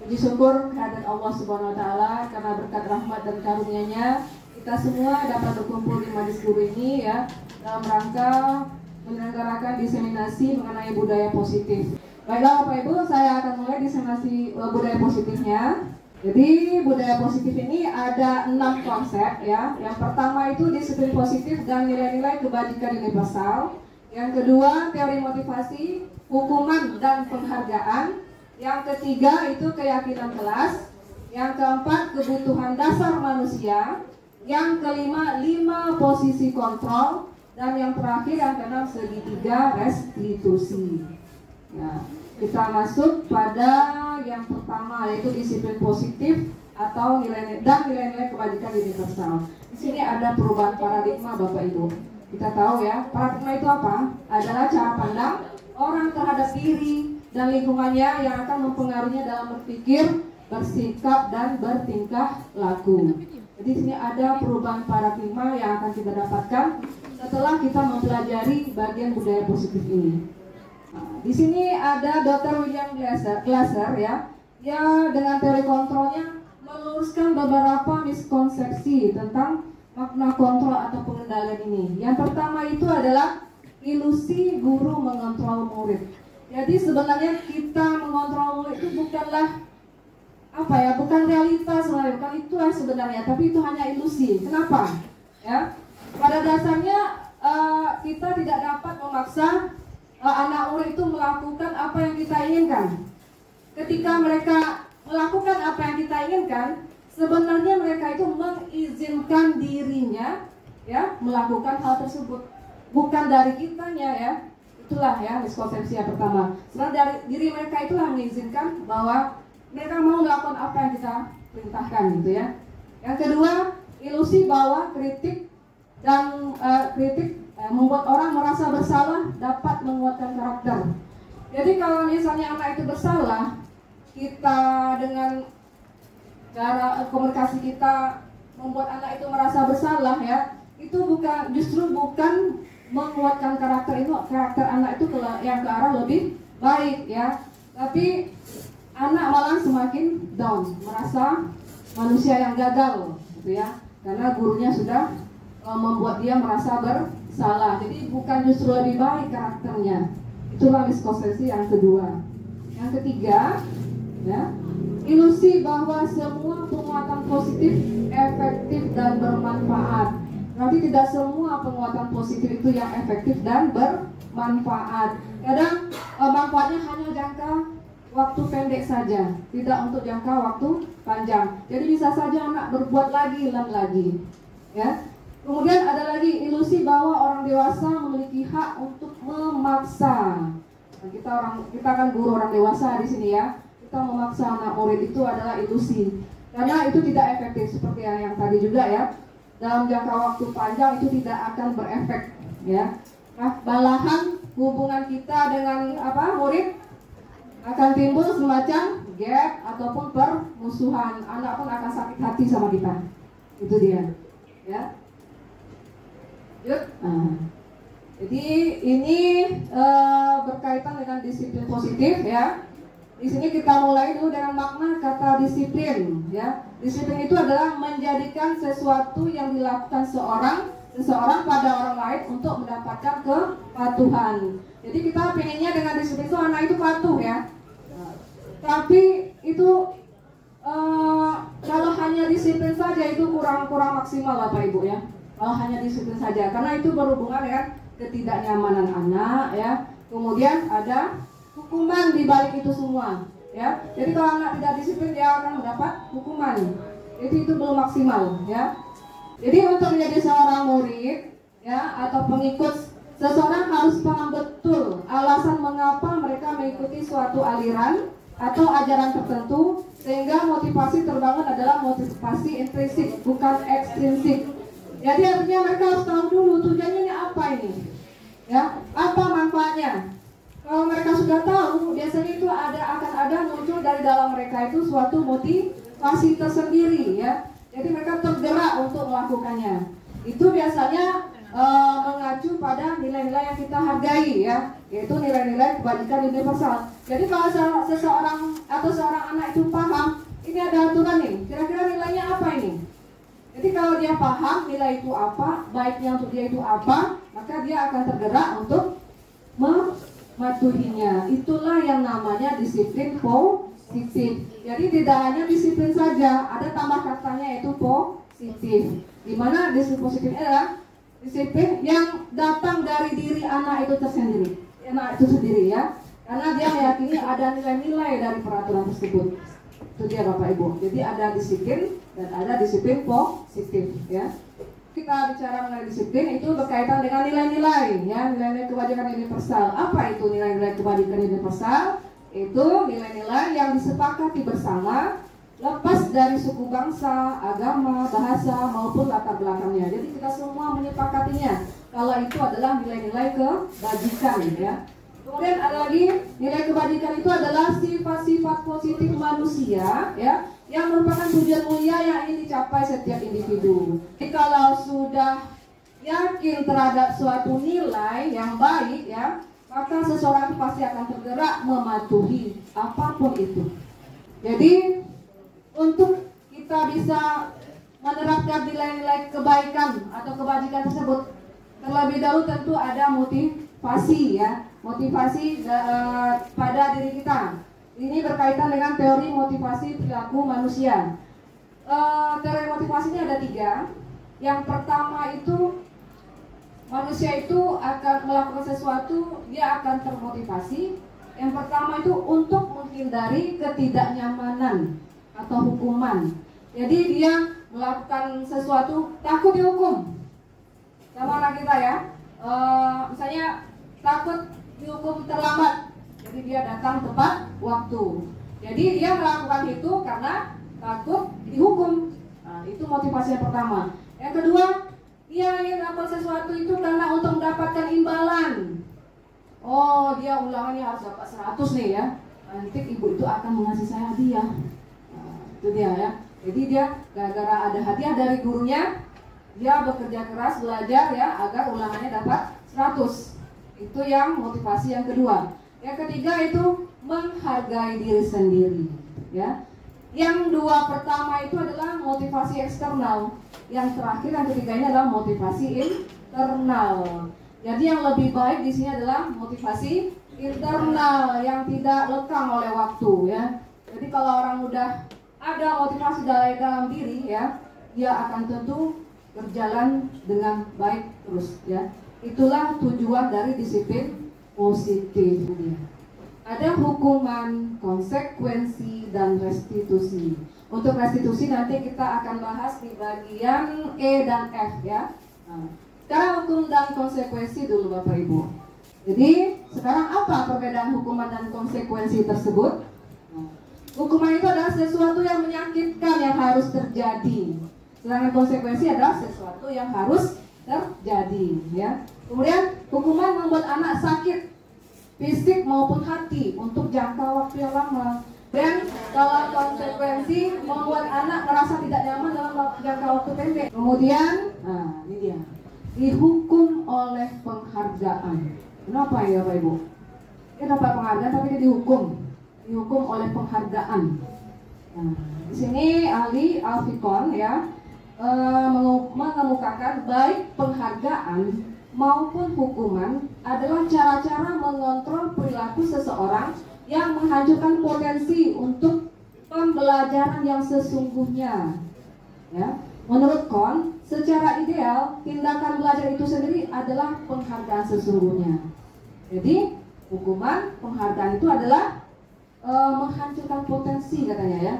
Puji syukur kehadirat Allah Subhanahu wa Ta'ala, karena berkat rahmat dan karunia-Nya kita semua dapat berkumpul di Majelis Guru ini ya, dalam rangka menyelenggarakan diseminasi mengenai budaya positif. Baiklah Bapak Ibu, saya akan mulai diseminasi budaya positifnya. Jadi budaya positif ini ada 6 konsep ya. Yang pertama itu disiplin positif dan nilai-nilai kebajikan universal. Yang kedua teori motivasi, hukuman dan penghargaan. Yang ketiga itu keyakinan kelas. Yang keempat kebutuhan dasar manusia. Yang kelima 5 posisi kontrol. Dan yang terakhir yang keenam segitiga restitusi. Ya, kita masuk pada yang pertama yaitu disiplin positif atau nilai-nilai kebajikan universal. Di sini ada perubahan paradigma Bapak Ibu. Kita tahu ya, paradigma itu apa? Adalah cara pandang orang terhadap diri dan lingkungannya yang akan mempengaruhinya dalam berpikir, bersikap dan bertingkah laku. Jadi di sini ada perubahan paradigma yang akan kita dapatkan setelah kita mempelajari bagian budaya positif ini. Nah, di sini ada Dr. William Glasser ya, dia dengan teori kontrolnya meluruskan beberapa miskonsepsi tentang makna kontrol atau pengendalian ini. Yang pertama itu adalah ilusi guru mengontrol murid. Jadi sebenarnya kita mengontrol murid itu bukanlah bukan realitas sebenarnya, bukan itulah sebenarnya, tapi itu hanya ilusi. Kenapa? Ya, pada dasarnya kita tidak dapat memaksa anak murid itu melakukan apa yang kita inginkan. Ketika mereka melakukan apa yang kita inginkan, sebenarnya mereka itu mengizinkan dirinya ya melakukan hal tersebut, bukan dari kitanya ya. Itulah ya miskonsepsi yang pertama. Sebenarnya dari diri mereka itulah mengizinkan bahwa mereka mau melakukan apa yang kita perintahkan gitu ya. Yang kedua, ilusi bahwa kritik membuat orang merasa bersalah dapat menguatkan karakter. Jadi kalau misalnya anak itu bersalah, kita dengan cara komunikasi kita membuat anak itu merasa bersalah ya, itu justru bukan menguatkan karakter anak itu yang ke arah lebih baik ya, tapi anak malah semakin down, merasa manusia yang gagal gitu ya, karena gurunya sudah membuat dia merasa bersalah. Jadi bukan justru lebih baik karakternya. Itulah miskonsepsi yang kedua. Yang ketiga ya, ilusi bahwa semua penguatan positif efektif dan bermanfaat. Nanti tidak semua penguatan positif itu yang efektif dan bermanfaat. Kadang manfaatnya hanya jangka waktu pendek saja, tidak untuk jangka waktu panjang. Jadi bisa saja anak berbuat lagi dan lagi ya. Kemudian ada lagi ilusi bahwa orang dewasa memiliki hak untuk memaksa. Nah, kita kan guru orang dewasa di sini ya. Kita memaksa anak murid itu adalah ilusi. Karena itu tidak efektif seperti yang tadi juga ya. Dalam jangka waktu panjang itu tidak akan berefek ya. Nah, malahan hubungan kita dengan murid akan timbul semacam gap ataupun permusuhan. Anak pun akan sakit hati sama kita. Itu dia ya. Jadi ini berkaitan dengan disiplin positif ya. Di sini kita mulai dulu dengan makna kata disiplin ya. Disiplin itu adalah menjadikan sesuatu yang dilakukan seseorang pada orang lain untuk mendapatkan kepatuhan. Jadi kita pengennya dengan disiplin itu anak itu patuh ya. Tapi itu kalau hanya disiplin saja itu kurang maksimal Bapak Ibu ya. Kalau hanya disiplin saja, karena itu berhubungan dengan ketidaknyamanan anak ya, kemudian ada hukuman di balik itu semua, ya. Jadi kalau anak tidak disiplin dia akan mendapat hukuman. Itu belum maksimal, ya. Jadi untuk menjadi seorang murid, ya, atau pengikut, seseorang harus paham betul alasan mengapa mereka mengikuti suatu aliran atau ajaran tertentu, sehingga motivasi terbangun adalah motivasi intrinsik, bukan ekstrinsik. Jadi artinya mereka harus tahu dulu tujuannya ini apa ini, ya, apa manfaatnya. Kalau mereka sudah tahu, biasanya itu akan ada muncul dari dalam mereka itu suatu motivasi tersendiri, ya. Jadi mereka tergerak untuk melakukannya. Itu biasanya mengacu pada nilai-nilai yang kita hargai, ya, yaitu nilai-nilai kebajikan universal. Jadi kalau seseorang atau seorang anak itu paham, ini ada aturan nih, kira-kira nilainya apa ini? Jadi kalau dia paham nilai itu apa, baiknya untuk dia itu apa, maka dia akan tergerak untuk mematuhinya. Itulah yang namanya disiplin positif. Jadi tidak hanya disiplin saja, ada tambah katanya yaitu positif. Dimana disiplin positif adalah disiplin yang datang dari diri anak itu tersendiri, anak itu sendiri, ya. Karena dia meyakini ada nilai-nilai dari peraturan tersebut. Itu dia Bapak Ibu. Jadi ada disiplin dan ada disiplin positif, ya. Kita bicara mengenai disiplin itu berkaitan dengan nilai-nilai, ya, nilai-nilai kebajikan universal. Apa itu nilai-nilai kebajikan universal? Itu nilai-nilai yang disepakati bersama, lepas dari suku bangsa, agama, bahasa maupun latar belakangnya. Jadi kita semua menyepakatinya kalau itu adalah nilai-nilai kebajikan, ya. Kemudian ada lagi nilai kebajikan itu adalah sifat-sifat positif manusia, ya, yang merupakan tujuan mulia yang ingin dicapai setiap individu. Jadi kalau sudah yakin terhadap suatu nilai yang baik, ya, maka seseorang pasti akan tergerak mematuhi apapun itu. Jadi untuk kita bisa menerapkan nilai-nilai kebaikan atau kebajikan tersebut, terlebih dahulu tentu ada motivasi, ya, motivasi pada diri kita. Ini berkaitan dengan teori motivasi perilaku manusia. Teori motivasinya ada 3. Yang pertama itu manusia itu akan melakukan sesuatu, dia akan termotivasi. Yang pertama itu untuk menghindari ketidaknyamanan atau hukuman. Jadi dia melakukan sesuatu takut dihukum. Sama orang kita, ya, misalnya takut dihukum terlambat, jadi dia datang tepat waktu. Jadi dia melakukan itu karena takut dihukum. Nah, itu motivasi yang pertama. Yang kedua, dia ingin melakukan sesuatu itu karena untuk mendapatkan imbalan. Oh, dia ulangannya harus dapat 100 nih, ya. Nanti ibu itu akan mengasih saya hadiah. Nah, itu dia, ya. Jadi dia gara-gara ada hadiah dari gurunya, dia bekerja keras belajar, ya, agar ulangannya dapat 100. Itu yang motivasi yang kedua. Yang ketiga itu menghargai diri sendiri, ya. Yang 2 pertama itu adalah motivasi eksternal. Yang terakhir, yang ketiga ini adalah motivasi internal. Jadi yang lebih baik di sini adalah motivasi internal yang tidak lekang oleh waktu, ya. Jadi kalau orang udah ada motivasi dari dalam diri, ya, dia akan tentu berjalan dengan baik terus, ya. Itulah tujuan dari disiplin positif. Ada hukuman, konsekuensi, dan restitusi. Untuk restitusi nanti kita akan bahas di bagian E dan F, ya. Nah, sekarang hukum dan konsekuensi dulu Bapak Ibu. Jadi sekarang apa perbedaan hukuman dan konsekuensi tersebut? Nah, hukuman itu adalah sesuatu yang menyakitkan yang harus terjadi. Sedangkan konsekuensi adalah sesuatu yang harus terjadi, ya. Kemudian hukuman membuat anak sakit fisik maupun hati untuk jangka waktu yang lama. Dan kalau konsekuensi membuat anak merasa tidak nyaman dalam jangka waktu pendek. Kemudian, nah ini dia, dihukum oleh penghargaan. Kenapa ya Bapak Ibu? Dia dapat penghargaan tapi dia dihukum oleh penghargaan. Nah, di sini ahli Alfikon, ya, mengemukakan baik penghargaan maupun hukuman adalah cara-cara mengontrol perilaku seseorang yang menghancurkan potensi untuk pembelajaran yang sesungguhnya, ya. Menurut Kohn, secara ideal tindakan belajar itu sendiri adalah penghargaan sesungguhnya. Jadi Hukuman, penghargaan itu adalah menghancurkan potensi katanya ya.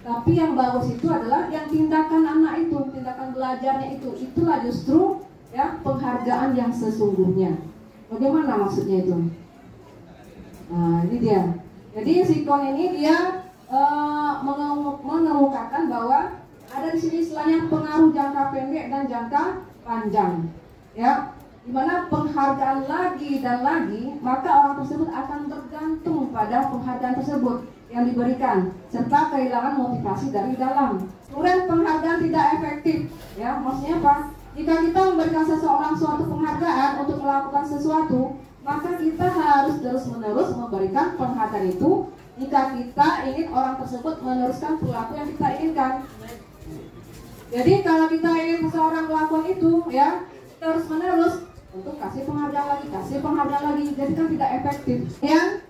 Tapi yang bagus itu adalah yang tindakan anak itu, tindakan belajarnya itu, itulah justru ya penghargaan yang sesungguhnya. Bagaimana maksudnya itu? Nah, ini dia. Jadi sikon ini dia mengemukakan bahwa ada di sini istilahnya pengaruh jangka pendek dan jangka panjang. Ya, dimana penghargaan lagi dan lagi, maka orang tersebut akan tergantung pada penghargaan tersebut yang diberikan, serta kehilangan motivasi dari dalam. Kemudian penghargaan tidak efektif, ya maksudnya apa? Jika kita memberikan seseorang suatu penghargaan untuk melakukan sesuatu, maka kita harus terus-menerus memberikan penghargaan itu jika kita ingin orang tersebut meneruskan perilaku yang kita inginkan. Jadi kalau kita ingin seseorang melakukan itu, ya terus-menerus untuk kasih penghargaan lagi, jadi kan tidak efektif. Yang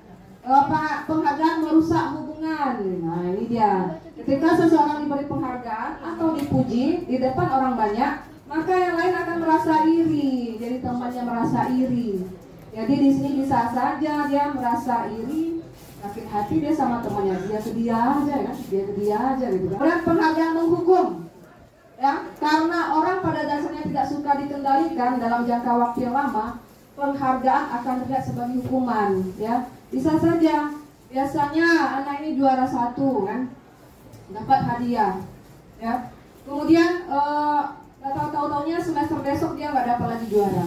penghargaan merusak hubungan. Nah ini dia. Ketika seseorang diberi penghargaan atau dipuji di depan orang banyak, maka yang lain akan merasa iri. Jadi temannya merasa iri. Jadi di sini bisa saja dia merasa iri, sakit hati dia sama temannya, dia sedih aja kan, dia sedih aja gitu kan. Dan penghargaan menghukum. Ya, karena orang pada dasarnya tidak suka dikendalikan dalam jangka waktu yang lama, penghargaan akan terlihat sebagai hukuman. Ya, bisa saja biasanya anak ini juara 1 kan, dapat hadiah. Ya, kemudian tahu-taunya semester besok dia nggak dapat lagi juara.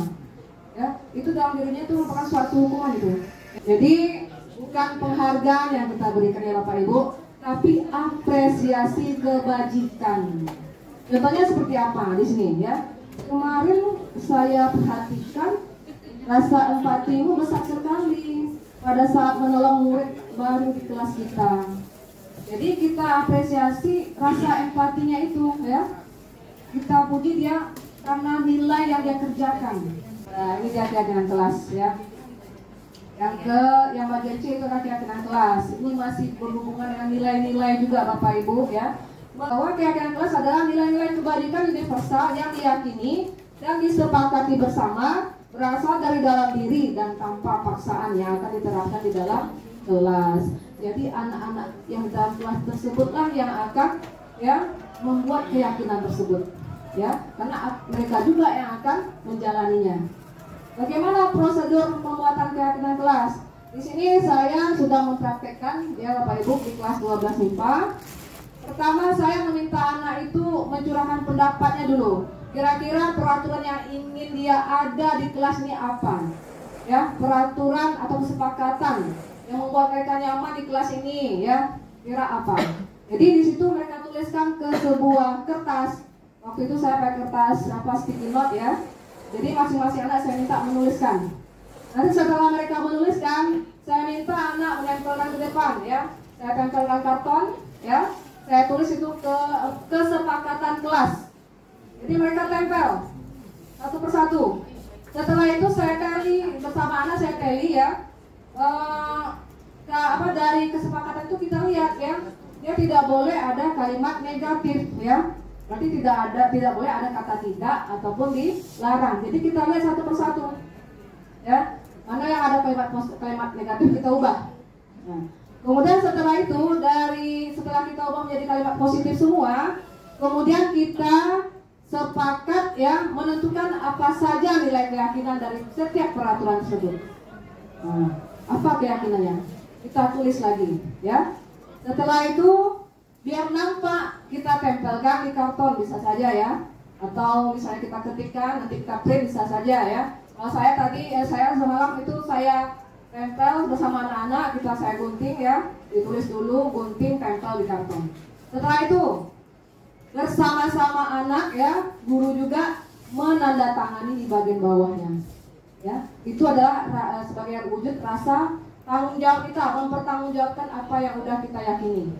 Ya, itu dalam dirinya itu merupakan suatu hukuman itu. Jadi bukan penghargaan yang kita berikan ya Bapak Ibu, tapi apresiasi kebajikan. Contohnya seperti apa di sini ya? Kemarin saya perhatikan rasa empatimu besar sekali pada saat menolong murid baru di kelas kita. Jadi kita apresiasi rasa empatinya itu ya. Kita puji dia karena nilai yang dia kerjakan. Nah, ini dia keyakinan kelas ya. Yang bagian C itu adalah keyakinan kelas. Ini masih berhubungan dengan nilai-nilai juga Bapak Ibu ya. Bahwa keyakinan kelas adalah nilai-nilai kebajikan universal yang diyakini dan disepakati bersama, berasal dari dalam diri dan tanpa paksaan yang akan diterapkan di dalam kelas. Jadi anak-anak yang dalam kelas tersebutlah yang akan ya membuat keyakinan tersebut ya, karena mereka juga yang akan menjalaninya. Bagaimana prosedur pembuatan keyakinan kelas? Di sini saya sudah mempraktekkan ya Bapak Ibu di kelas 12 MIPA. Pertama saya meminta anak itu mencurahkan pendapatnya dulu. Kira-kira peraturan yang ingin dia ada di kelas ini apa? Ya, peraturan atau kesepakatan yang membuat mereka nyaman di kelas ini ya, kira apa? Jadi di situ mereka tuliskan ke sebuah kertas. Waktu itu saya pakai kertas sticky note ya. Jadi masing-masing anak saya minta menuliskan. Nanti setelah mereka menuliskan, saya minta anak menempelkan ke depan ya. Saya tempelkan karton ya. Saya tulis itu ke kesepakatan kelas. Jadi mereka tempel satu persatu. Setelah itu saya tally bersama anak, saya tally ya. Dari kesepakatan itu kita lihat ya, dia tidak boleh ada kalimat negatif ya. Berarti tidak boleh ada kata tidak ataupun dilarang. Jadi kita lihat satu persatu ya. Mana yang ada kalimat negatif kita ubah. Nah, kemudian setelah itu setelah kita ubah menjadi kalimat positif semua, kemudian kita sepakat ya menentukan apa saja nilai keyakinan dari setiap peraturan tersebut. Nah, apa keyakinannya? Kita tulis lagi ya. Setelah itu biar nampak kita tempelkan di karton bisa saja ya. Atau misalnya kita ketikkan nanti kita print bisa saja ya. Kalau saya saya semalam itu saya tempel bersama anak-anak, saya gunting ya, ditulis dulu, gunting, tempel di karton. Setelah itu bersama-sama anak ya, guru juga menandatangani di bagian bawahnya. Ya, itu adalah sebagai wujud rasa tanggung jawab kita, mempertanggungjawabkan apa yang udah kita yakini.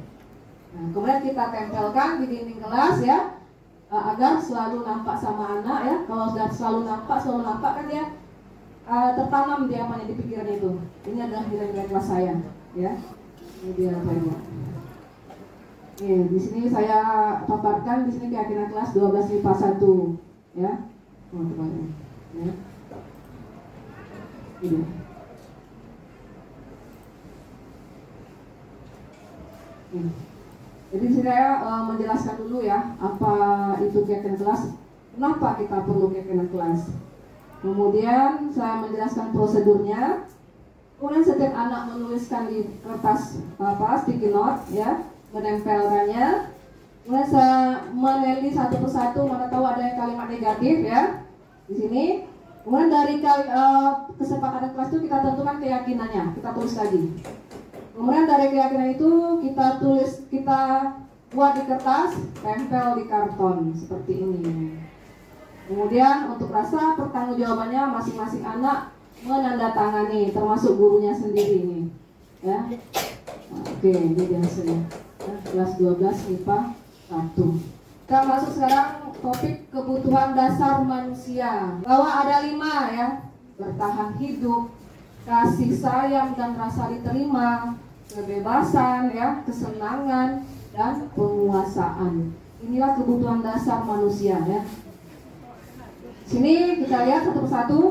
Nah, kemudian kita tempelkan di dinding kelas ya, agar selalu nampak sama anak ya. Kalau sudah selalu nampak kan dia tertanam dia apa yang di pikiran itu. Ini adalah nilai-nilai kelas saya ya. Ini dia Bapak Ibu. Di sini saya paparkan di sini keyakinan kelas 12 MIPA 1 ya. Teman-teman ya. Ini. Jadi saya menjelaskan dulu ya apa itu keyakinan kelas, kenapa kita perlu keyakinan kelas. Kemudian saya menjelaskan prosedurnya. Kemudian setiap anak menuliskan di kertas sticky note ya, menempelkannya. Kemudian saya meneliti satu persatu, mana tahu ada yang kalimat negatif ya di sini. Kemudian dari kesepakatan kelas itu kita tentukan keyakinannya, kita tulis lagi. Kemudian dari keyakinan itu kita buat di kertas, tempel di karton seperti ini. Kemudian untuk rasa pertanggungjawabannya masing-masing anak menandatangani, termasuk gurunya sendiri ini. Ya, oke, ini biasanya. Kelas 12 IPA 1. Kita masuk sekarang topik kebutuhan dasar manusia. Bahwa ada 5 ya, bertahan hidup, kasih sayang dan rasa diterima, kebebasan ya, kesenangan dan penguasaan. Inilah kebutuhan dasar manusia ya. Sini kita lihat satu persatu.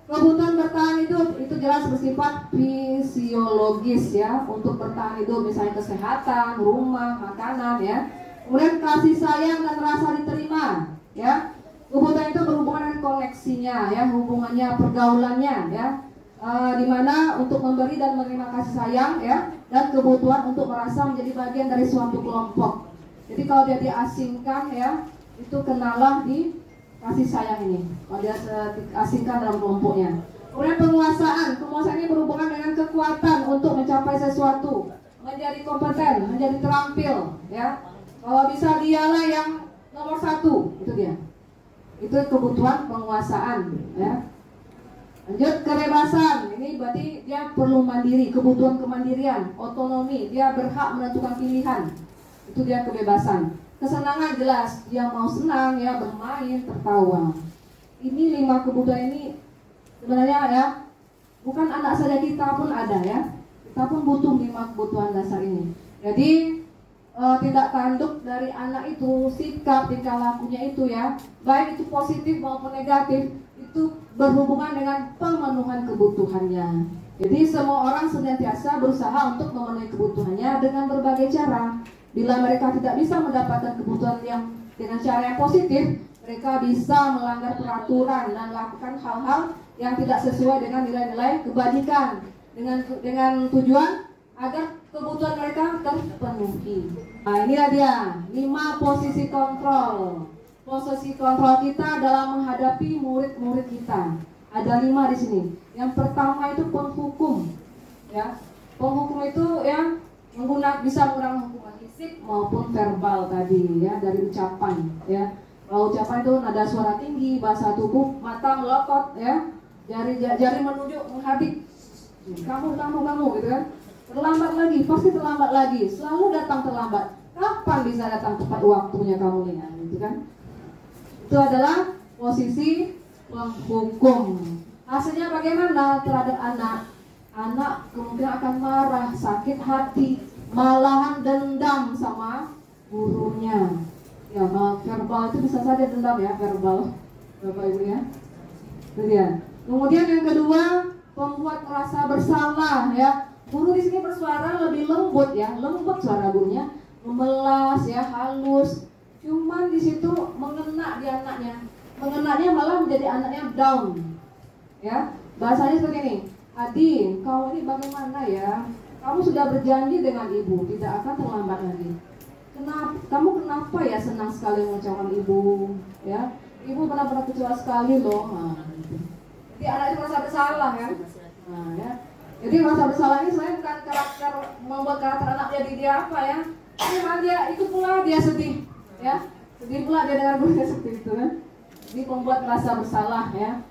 Kebutuhan bertahan hidup itu jelas bersifat fisiologis ya, untuk bertahan hidup misalnya kesehatan, rumah, makanan ya. Kemudian kasih sayang dan rasa diterima ya. Kebutuhan itu berhubungan dengan koneksinya ya, hubungannya, pergaulannya ya. Dimana untuk memberi dan menerima kasih sayang ya, dan kebutuhan untuk merasa menjadi bagian dari suatu kelompok. Jadi kalau dia diasingkan ya, itu kenalah di kasih sayang ini, kalau dia diasingkan dalam kelompoknya. Kemudian penguasaan ini berhubungan dengan kekuatan untuk mencapai sesuatu, menjadi kompeten, menjadi terampil ya. Kalau bisa dialah yang nomor 1, itu dia. Itu kebutuhan penguasaan ya. Lanjut, kebebasan. Ini berarti dia perlu mandiri, kebutuhan kemandirian, otonomi, dia berhak menentukan pilihan. Itu dia kebebasan. Kesenangan jelas, dia mau senang ya, bermain, tertawa. Ini 5 kebutuhan ini sebenarnya ya, bukan anak saja, kita pun ada ya. Kita pun butuh 5 kebutuhan dasar ini. Jadi tindak tanduk dari anak itu, sikap, tingkah lakunya itu ya, baik itu positif maupun negatif, itu berhubungan dengan pemenuhan kebutuhannya. Jadi semua orang senantiasa berusaha untuk memenuhi kebutuhannya dengan berbagai cara. Bila mereka tidak bisa mendapatkan kebutuhan yang dengan cara yang positif, mereka bisa melanggar peraturan dan lakukan hal-hal yang tidak sesuai dengan nilai-nilai kebajikan dengan tujuan agar kebutuhan mereka terpenuhi. Nah, inilah dia 5 posisi kontrol. Posisi kontrol kita dalam menghadapi murid-murid kita. Ada 5 di sini. Yang pertama itu penghukum. Ya, penghukum itu ya bisa menggunakan hukuman fisik maupun verbal tadi ya, dari ucapan ya. Kalau ucapan itu nada suara tinggi, bahasa tubuh, mata melotot ya, jari menunjuk, menghadik. Kamu gitu kan. Terlambat lagi, pasti terlambat lagi. Selalu datang terlambat. Kapan bisa datang tepat waktunya kamu ini? Gitu kan? Itu adalah posisi penghukum. Hasilnya bagaimana terhadap anak? Anak kemungkinan akan marah, sakit hati, malahan dendam sama gurunya. Ya, verbal itu bisa saja dendam ya, verbal, Bapak Ibu ya. Kemudian yang kedua, membuat merasa bersalah ya. Guru di sini bersuara lebih lembut ya, lembut suara gurunya, memelas ya, halus. Cuman di situ mengena di anaknya, mengenanya malah menjadi anaknya down. Ya, bahasanya seperti ini. Adi, kau ini bagaimana ya? Kamu sudah berjanji dengan ibu tidak akan terlambat lagi. Kamu kenapa ya senang sekali mengucapkan ibu? Ya, ibu benar-benar kecewa sekali loh. Nah, gitu. Jadi anak itu merasa bersalah kan? Nah, ya. Jadi merasa bersalah ini sebenarnya bukan karakter membuat karakter anak jadi dia apa ya? Memang dia itu pula dia sedih, ya. Sedih pula dia dengar gurunya seperti itu kan? Jadi membuat merasa bersalah ya.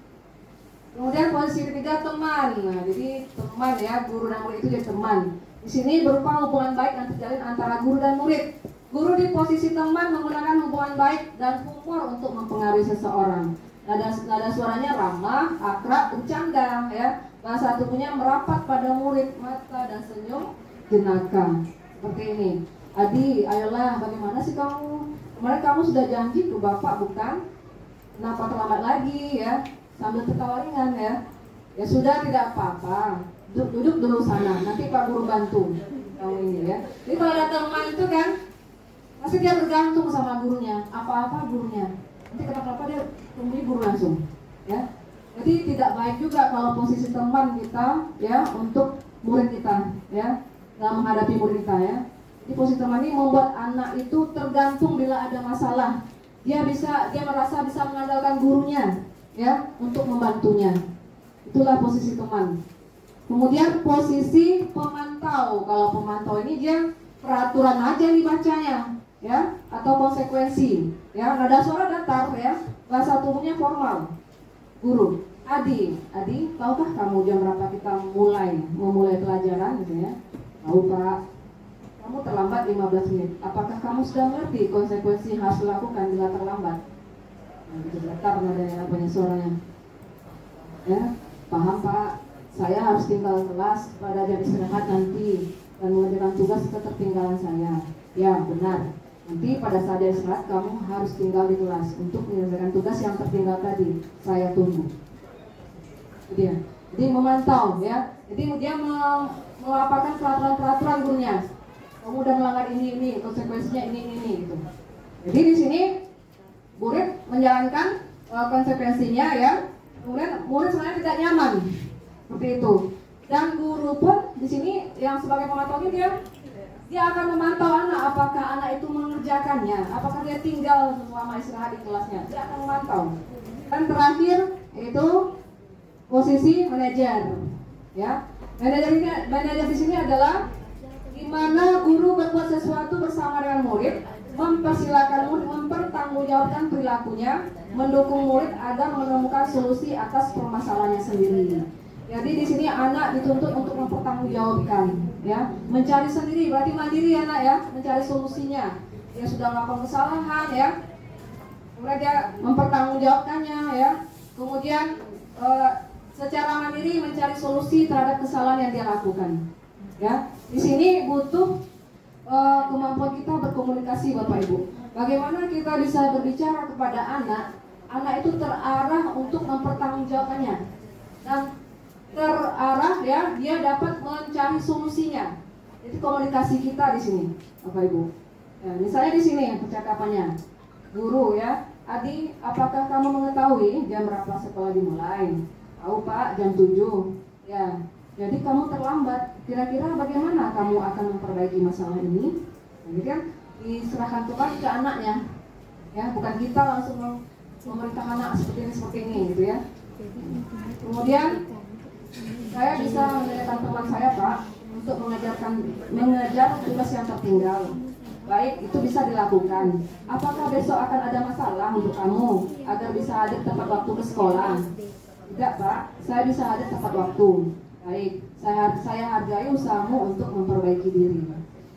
Kemudian posisi ketiga teman. Nah, jadi teman ya, guru dan murid itu jadi teman. Di sini berupa hubungan baik yang terjalin antara guru dan murid. Guru di posisi teman menggunakan hubungan baik dan humor untuk mempengaruhi seseorang. Nada suaranya ramah, akrab, bercanda ya. Bahasa tubuhnya merapat pada murid, mata dan senyum jenaka. Seperti ini. Adi, ayolah, bagaimana sih kamu? Kemarin kamu sudah janji ke bapak bukan? Kenapa terlambat lagi ya? Sambil tertawa ringan ya. Ya sudah, tidak apa-apa. Duduk dulu sana, nanti Pak Guru bantu. Kamu ini ya. Jadi kalau ada teman itu kan, pasti dia bergantung sama gurunya. Apa-apa gurunya. Nanti kenapa dia temui guru langsung. Ya. Jadi tidak baik juga kalau posisi teman kita ya untuk murid kita ya dalam menghadapi murid kita ya. Jadi posisi teman ini membuat anak itu tergantung bila ada masalah. Dia merasa bisa mengandalkan gurunya ya untuk membantunya. Itulah posisi teman. Kemudian posisi pemantau. Kalau pemantau ini dia peraturan aja yang dibacanya ya atau konsekuensi ya, nada suara datar ya, bahasa tubuhnya formal. Guru, Adi, tahukah kamu jam berapa kita memulai pelajaran gitu ya? Tahu Pak, kamu terlambat 15 menit. Apakah kamu sudah mengerti konsekuensi yang harus dilakukan bila terlambat? Nah, gitu datar nadanya punya suaranya. Ya, paham Pak, saya harus tinggal kelas pada jam istirahat nanti dan mengerjakan tugas ketertinggalan saya. Ya, benar. Nanti pada saat istirahat kamu harus tinggal di kelas untuk menyelesaikan tugas yang tertinggal tadi. Saya tunggu. Jadi memantau ya. Jadi dia melaporkan peraturan gurunya. Kamu udah melanggar ini, konsekuensinya ini gitu. Jadi di sini murid menjalankan konsekuensinya ya. Kemudian murid sebenarnya tidak nyaman seperti itu. Dan guru pun di sini yang sebagai pemantau ini dia akan memantau anak, apakah anak itu mengerjakannya, apakah dia tinggal selama istirahat di kelasnya. Dia akan memantau. Dan terakhir itu posisi manajer. Ya, manajer di sini adalah di mana guru berbuat sesuatu bersama dengan murid, mempersilahkan murid mempertanggungjawabkan perilakunya, mendukung murid agar menemukan solusi atas permasalahannya sendiri. Jadi di sini anak dituntut untuk mempertanggungjawabkan, ya, mencari sendiri, berarti mandiri anak ya, mencari solusinya. Dia sudah melakukan kesalahan ya, kemudian dia mempertanggungjawabkannya ya, kemudian secara mandiri mencari solusi terhadap kesalahan yang dia lakukan. Ya, di sini butuh kemampuan kita berkomunikasi Bapak Ibu. Bagaimana kita bisa berbicara kepada anak itu terarah untuk mempertanggungjawabkannya dan terarah ya, dia dapat mencari solusinya. Itu komunikasi kita di sini, Bapak Ibu. Ya, misalnya di sini percakapannya, guru ya, Adi, apakah kamu mengetahui jam berapa sekolah dimulai? Tahu Pak, jam 7. Ya, jadi kamu terlambat. Kira-kira bagaimana kamu akan memperbaiki masalah ini? Jadi kan diserahkan Tuhan ke anaknya, ya, bukan kita langsung memerintah anak seperti ini gitu ya. Kemudian saya bisa mengingatkan teman saya Pak untuk mengejar tugas yang tertinggal. Baik, itu bisa dilakukan. Apakah besok akan ada masalah untuk kamu agar bisa hadir tepat waktu ke sekolah? Tidak Pak, saya bisa hadir tepat waktu. Baik, saya hargai usahamu untuk memperbaiki diri.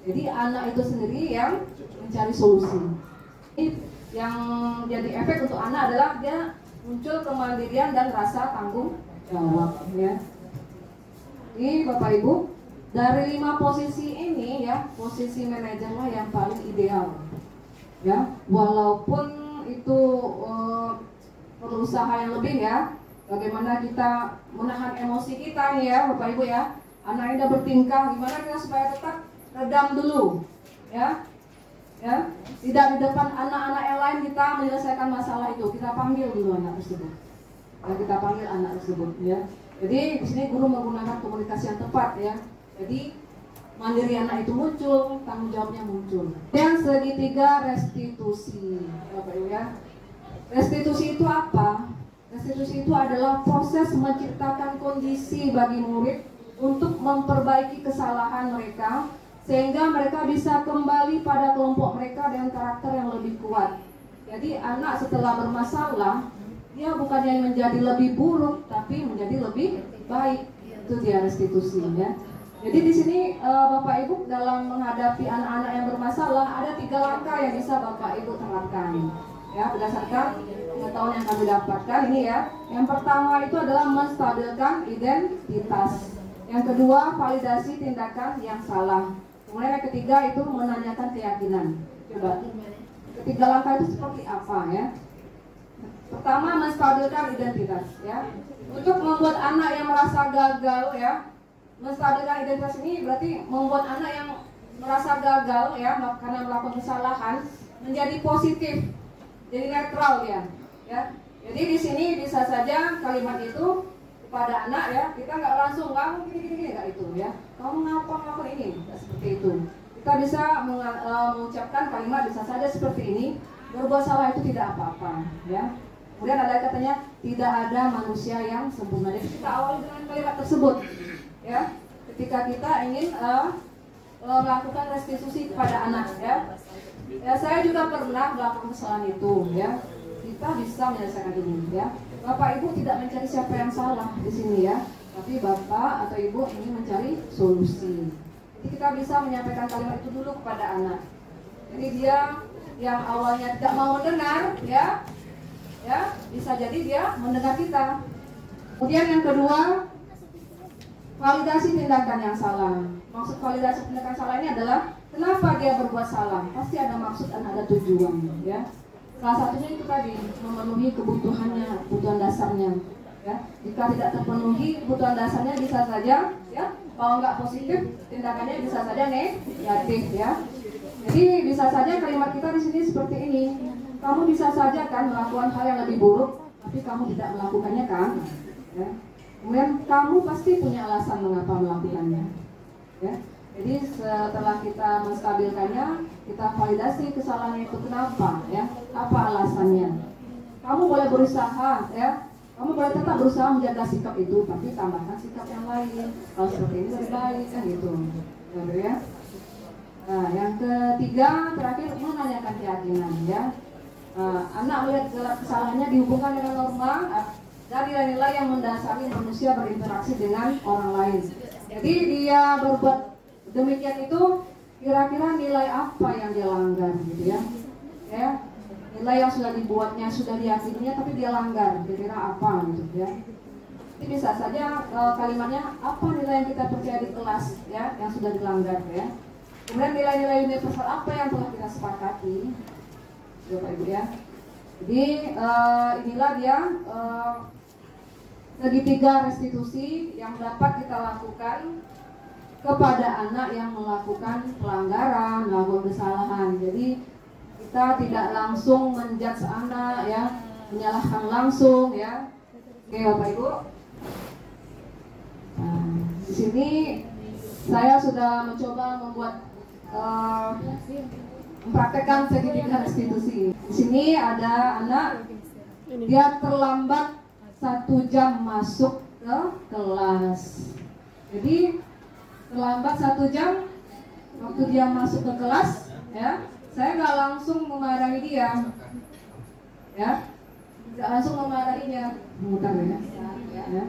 Jadi anak itu sendiri yang mencari solusi. Yang jadi efek untuk anak adalah dia muncul kemandirian dan rasa tanggung jawab ya. Ini Bapak Ibu, dari 5 posisi ini ya, posisi manajerlah yang paling ideal ya, walaupun itu perlu usaha yang lebih ya. Bagaimana kita menahan emosi kita nih ya Bapak Ibu ya. Anak ini udah bertingkah, gimana kita supaya tetap redam dulu ya. Ya, tidak di depan anak-anak yang lain kita menyelesaikan masalah itu. Kita panggil dulu anak tersebut. Ya, kita panggil anak tersebut ya. Jadi di sini guru menggunakan komunikasi yang tepat ya. Jadi mandiri anak itu muncul, tanggung jawabnya muncul. Yang segitiga restitusi, Bapak Ibu ya. Restitusi itu apa? Restitusi itu adalah proses menciptakan kondisi bagi murid untuk memperbaiki kesalahan mereka sehingga mereka bisa kembali pada kelompok mereka dengan karakter yang lebih kuat. Jadi anak setelah bermasalah, dia bukannya menjadi lebih buruk, tapi menjadi lebih baik. Itu dia restitusi ya. Jadi di sini Bapak Ibu dalam menghadapi anak-anak yang bermasalah ada 3 langkah yang bisa Bapak Ibu terapkan. Ya, berdasarkan pengetahuan yang kami dapatkan ini ya. Yang pertama itu adalah menstabilkan identitas. Yang kedua, validasi tindakan yang salah. Kemudian yang ketiga itu menanyakan keyakinan. Coba, ketiga langkah itu seperti apa ya? Pertama, menstabilkan identitas ya. Untuk membuat anak yang merasa gagal ya, menstabilkan identitas ini berarti membuat anak yang merasa gagal ya karena melakukan kesalahan menjadi positif, jadi netral dia, ya. Jadi di sini bisa saja kalimat itu kepada anak ya, kita nggak langsung kamu gini nggak itu ya, kamu ngapa ini, nggak seperti itu. Kita bisa mengucapkan kalimat bisa saja seperti ini, berbuat salah itu tidak apa-apa, ya. Kemudian ada katanya tidak ada manusia yang sempurna. Jadi kita awali dengan kalimat tersebut, ya. Ketika kita ingin melakukan restitusi kepada anak, ya. Ya, saya juga pernah melakukan kesalahan itu, ya. Kita bisa menyelesaikan ini, ya. Bapak Ibu tidak mencari siapa yang salah di sini, ya. Tapi Bapak atau Ibu ingin mencari solusi. Jadi kita bisa menyampaikan kalimat itu dulu kepada anak. Jadi dia yang awalnya tidak mau mendengar, ya, bisa jadi dia mendengar kita. Kemudian yang kedua, validasi tindakan yang salah. Maksud validasi tindakan salah ini adalah kenapa dia berbuat salah. Pasti ada maksud dan ada tujuan, ya. Salah satunya itu tadi memenuhi kebutuhannya, kebutuhan dasarnya. Ya, jika tidak terpenuhi kebutuhan dasarnya bisa saja, ya, kalau nggak positif tindakannya bisa saja negatif, ya. Jadi bisa saja kalimat kita di sini seperti ini. Kamu bisa saja kan melakukan hal yang lebih buruk, tapi kamu tidak melakukannya kan? Ya. Kemudian kamu pasti punya alasan mengapa melakukannya. Ya. Jadi setelah kita menstabilkannya, kita validasi kesalahannya itu kenapa, ya? Apa alasannya? Kamu boleh berusaha, ya. Kamu boleh tetap berusaha menjaga sikap itu, tapi tambahkan sikap yang lain. Kalau seperti ini lebih baik kan gitu, ya. Nah, yang ketiga terakhir menanyakan keyakinan, ya. Anak melihat kesalahannya dihubungkan dengan norma dan nilai-nilai yang mendasari manusia berinteraksi dengan orang lain. Jadi dia berbuat demikian itu kira-kira nilai apa yang dia langgar, gitu ya. Ya, nilai yang sudah dibuatnya, sudah diyakininya, tapi dia langgar, kira-kira apa gitu ya. Jadi bisa saja kalimatnya apa nilai yang kita percaya di kelas, ya, yang sudah dilanggar, ya. Kemudian nilai-nilai universal apa yang telah kita sepakati, Bapak Ibu, ya. Jadi inilah dia segitiga restitusi yang dapat kita lakukan kepada anak yang melakukan pelanggaran, melakukan kesalahan. Jadi kita tidak langsung menjudge anak, ya, menyalahkan langsung, ya. Oke, Bapak Ibu. Nah, di sini saya sudah mencoba membuat mempraktekkan segitiga restitusi. Di sini ada anak, dia terlambat 1 jam masuk ke kelas. Jadi terlambat 1 jam waktu dia masuk ke kelas, ya, saya nggak langsung memarahi dia, ya, nggak langsung memarahinya, bukan, ya.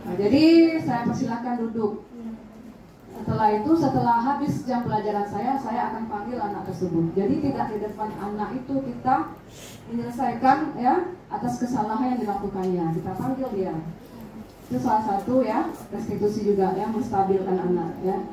Nah, jadi saya persilahkan duduk. Setelah habis jam pelajaran saya akan panggil anak tersebut. Jadi tidak di depan anak itu kita menyelesaikan, ya, atas kesalahan yang dilakukannya. Kita panggil dia. Itu salah satu, ya, restitusi juga, ya, menstabilkan anak, ya.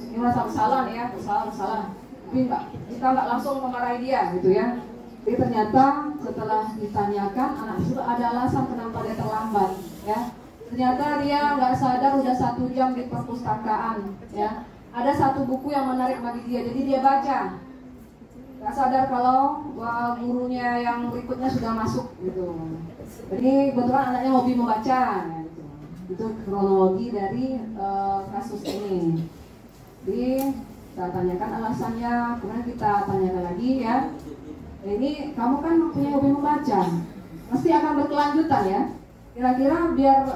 Ini merasa bersalah nih, ya, bersalah. Tapi kita nggak langsung memarahi dia, gitu, ya. Jadi ternyata setelah ditanyakan anak tersebut ada alasan kenapa dia terlambat, ya. Ternyata dia nggak sadar udah 1 jam di perpustakaan, ya. Ada satu buku yang menarik bagi dia, jadi dia baca. Nggak sadar kalau gurunya yang berikutnya sudah masuk, gitu. Jadi kebetulan anaknya hobi membaca, gitu. Itu kronologi dari kasus ini. Jadi kita tanyakan alasannya, kemudian kita tanyakan lagi, ya. Ini kamu kan punya hobi membaca, pasti akan berkelanjutan, ya. Kira-kira biar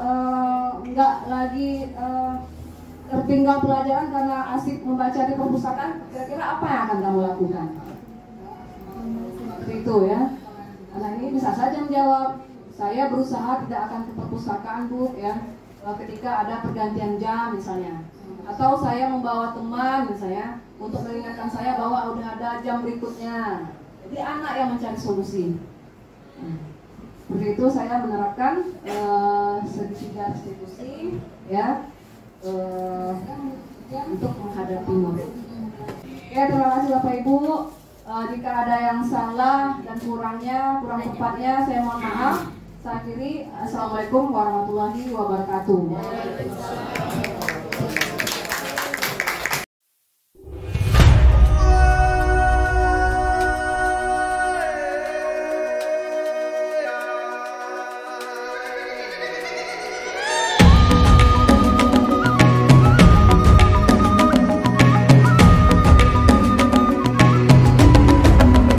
nggak lagi tertinggal pelajaran karena asik membaca di perpustakaan, kira-kira apa yang akan kamu lakukan? Seperti itu, ya. Anak ini bisa saja menjawab, saya berusaha tidak akan ke perpustakaan, Bu, ya, ketika ada pergantian jam misalnya. Atau saya membawa teman misalnya untuk mengingatkan saya bahwa udah ada jam berikutnya. Jadi anak yang mencari solusi. Seperti itu saya menerapkan segitiga restitusi, ya, untuk menghadapinya. Oke, terima kasih Bapak Ibu. Jika ada yang salah dan kurang tepatnya saya mohon maaf. Saya akhiri, Assalamualaikum warahmatullahi wabarakatuh.